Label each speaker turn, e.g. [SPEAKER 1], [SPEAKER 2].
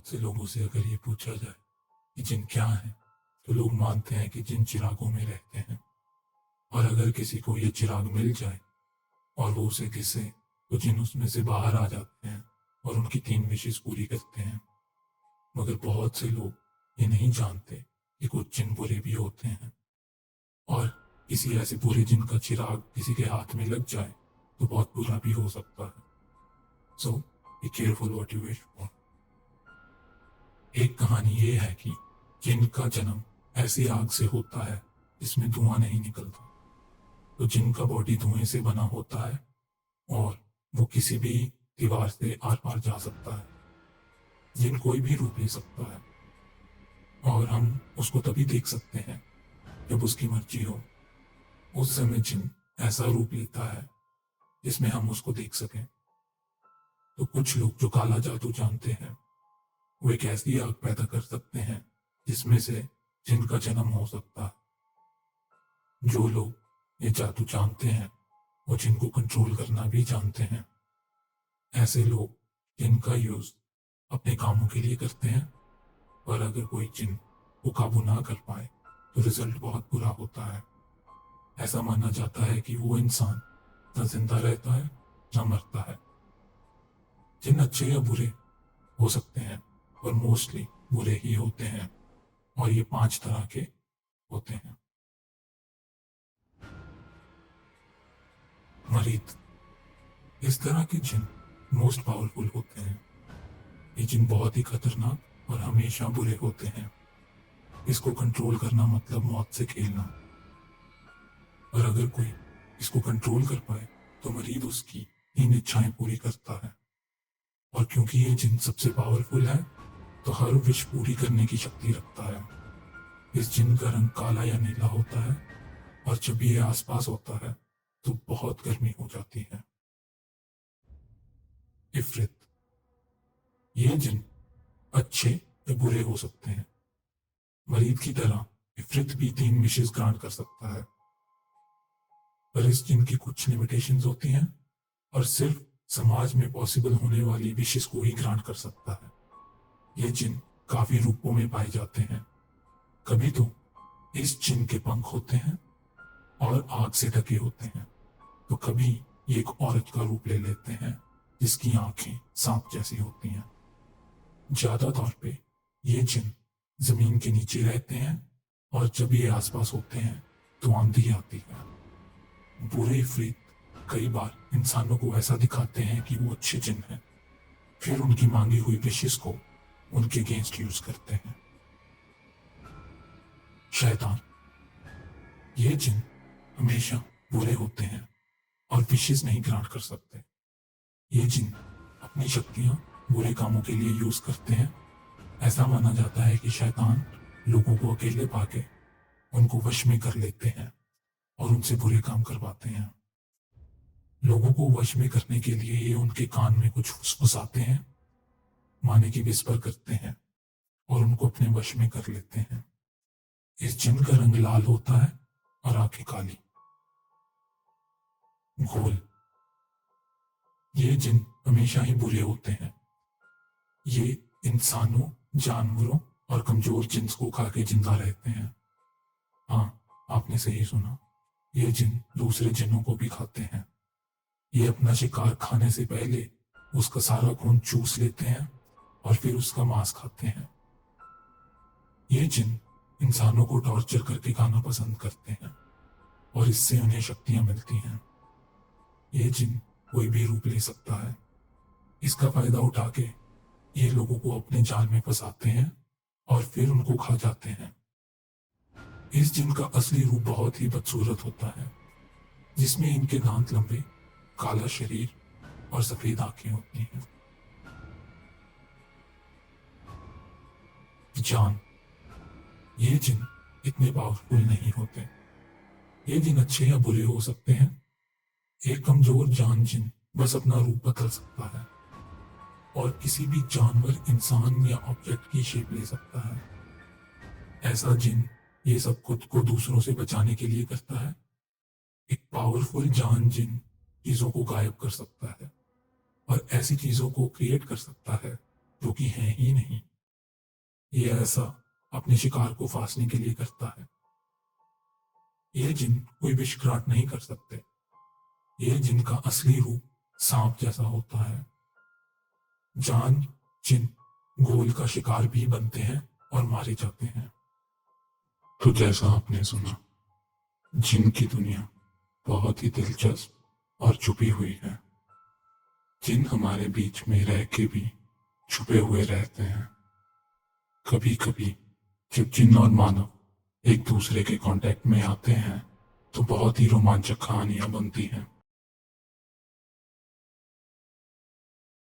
[SPEAKER 1] बहुत से लोगों से अगर ये पूछा जाए कि जिन क्या है, तो लोग मानते हैं कि जिन चिरागों में रहते हैं। और अगर किसी को ये चिराग मिल जाए और वो उसे घिसे, तो जिन उसमें से बाहर आ जाते हैं और उनकी 3 विशेष पूरी करते हैं। मगर बहुत से लोग ये नहीं जानते कि कुछ जिन बुरे भी होते हैं, और किसी ऐसे बुरे जिन का चिराग किसी के हाथ में लग जाए तो बहुत बुरा भी हो सकता है। So be careful what you wish for. एक कहानी ये है कि जिन का जन्म ऐसी आग से होता है जिसमें धुआं नहीं निकलता। तो जिन का बॉडी धुएं से बना होता है और वो किसी भी दीवार से आर पार जा सकता है। जिन कोई भी रूप ले सकता है और हम उसको तभी देख सकते हैं जब उसकी मर्जी हो। उस समय जिन ऐसा रूप लेता है जिसमें हम उसको देख सकें। तो कुछ लोग जो काला जादू जानते हैं, वो एक ऐसी आग पैदा कर सकते हैं जिसमें से जिनका जन्म हो सकता है। जो लोग ये जादू जानते हैं वो जिनको कंट्रोल करना भी जानते हैं। ऐसे लोग जिनका यूज अपने कामों के लिए करते हैं, पर अगर कोई जिन को काबू ना कर पाए तो रिजल्ट बहुत बुरा होता है। ऐसा माना जाता है कि वो इंसान न जिंदा रहता है न मरता है। जिन अच्छे या बुरे हो सकते हैं, पर मोस्टली बुरे ही होते हैं। और ये 5 तरह के होते हैं। मरीद, इस तरह के जिन मोस्ट पावरफुल होते हैं। ये जिन बहुत ही खतरनाक और हमेशा बुरे होते हैं। इसको कंट्रोल करना मतलब मौत से खेलना। और अगर कोई इसको कंट्रोल कर पाए तो मरीद उसकी 3 इच्छाएं पूरी करता है। और क्योंकि ये जिन सबसे पावरफुल है, तो हर विश पूरी करने की शक्ति रखता है। इस जिन का रंग काला या नीला होता है, और जब ये आसपास होता है तो बहुत गर्मी हो जाती है। इफरित, ये जिन अच्छे या बुरे हो सकते हैं। मरीद की तरह इफरित भी 3 विशेष ग्रांट कर सकता है, पर इस जिन की कुछ लिमिटेशंस होती हैं और सिर्फ समाज में पॉसिबल होने वाली विशेष को ही ग्रांट कर सकता है। ये जिन काफी रूपों में पाए जाते हैं। कभी तो इस जिन के पंख होते हैं और आग से ढके होते हैं, तो कभी ये एक औरत का रूप ले लेते हैं जिसकी आंखें सांप जैसी होती हैं। ज्यादा तौर पे ये जिन जमीन के नीचे रहते हैं, और जब ये आसपास होते हैं तो आंधी आती है। बुरे इफरीत कई बार इंसानों को ऐसा दिखाते हैं कि वो अच्छे जिन हैं, फिर उनकी मांगी हुई विशेष को उनके अगेंस्ट यूज करते हैं। शैतान, ये जिन हमेशा बुरे होते हैं और विशेष नहीं ग्रांट कर सकते। ये जिन अपनी शक्तियां बुरे कामों के लिए यूज करते हैं। ऐसा माना जाता है कि शैतान लोगों को अकेले पाके उनको वश में कर लेते हैं और उनसे बुरे काम करवाते हैं। लोगों को वश में करने के लिए ये उनके कान में कुछ फुसफुसाते हैं, माने की विस्पर करते हैं और उनको अपने वश में कर लेते हैं। इस जिन का रंग लाल होता है और आंखें काली। घोल, ये जिन हमेशा ही बुरे होते हैं। ये इंसानों, जानवरों और कमजोर जिन्स को खा के जिंदा रहते हैं। हाँ, आपने सही सुना, ये जिन दूसरे जिन्नों को भी खाते हैं। ये अपना शिकार खाने से पहले उसका सारा खून चूस लेते हैं और फिर उसका मांस खाते हैं। ये जिन इंसानों को टॉर्चर करके खाना पसंद करते हैं और इससे उन्हें शक्तियां मिलती हैं। ये जिन कोई भी रूप ले सकता है। इसका फायदा उठा के ये लोगों को अपने जाल में फंसाते हैं और फिर उनको खा जाते हैं। इस जिन का असली रूप बहुत ही बदसूरत होता है, जिसमें इनके दांत लंबे, काला शरीर और सफेद आंखें होती हैं। जान, ये जिन इतने पावरफुल नहीं होते। ये जिन अच्छे या बुरे हो सकते हैं। एक कमजोर जान जिन बस अपना रूप बदल सकता है और किसी भी जानवर, इंसान या ऑब्जेक्ट की शेप ले सकता है। ऐसा जिन ये सब खुद को दूसरों से बचाने के लिए करता है। एक पावरफुल जान जिन चीजों को गायब कर सकता है और ऐसी चीजों को क्रिएट कर सकता है जो कि है ही नहीं। ये ऐसा अपने शिकार को फांसने के लिए करता है। ये जिन कोई विषघात नहीं कर सकते। ये जिनका असली रूप सांप जैसा होता है। जान जिन गोल का शिकार भी बनते हैं और मारे जाते हैं। तो जैसा आपने सुना, जिन की दुनिया बहुत ही दिलचस्प और छुपी हुई है। जिन हमारे बीच में रह के भी छुपे हुए रहते हैं। कभी कभी जब जिन और मानव एक दूसरे के कांटेक्ट में आते हैं तो बहुत ही रोमांचक कहानियां बनती हैं।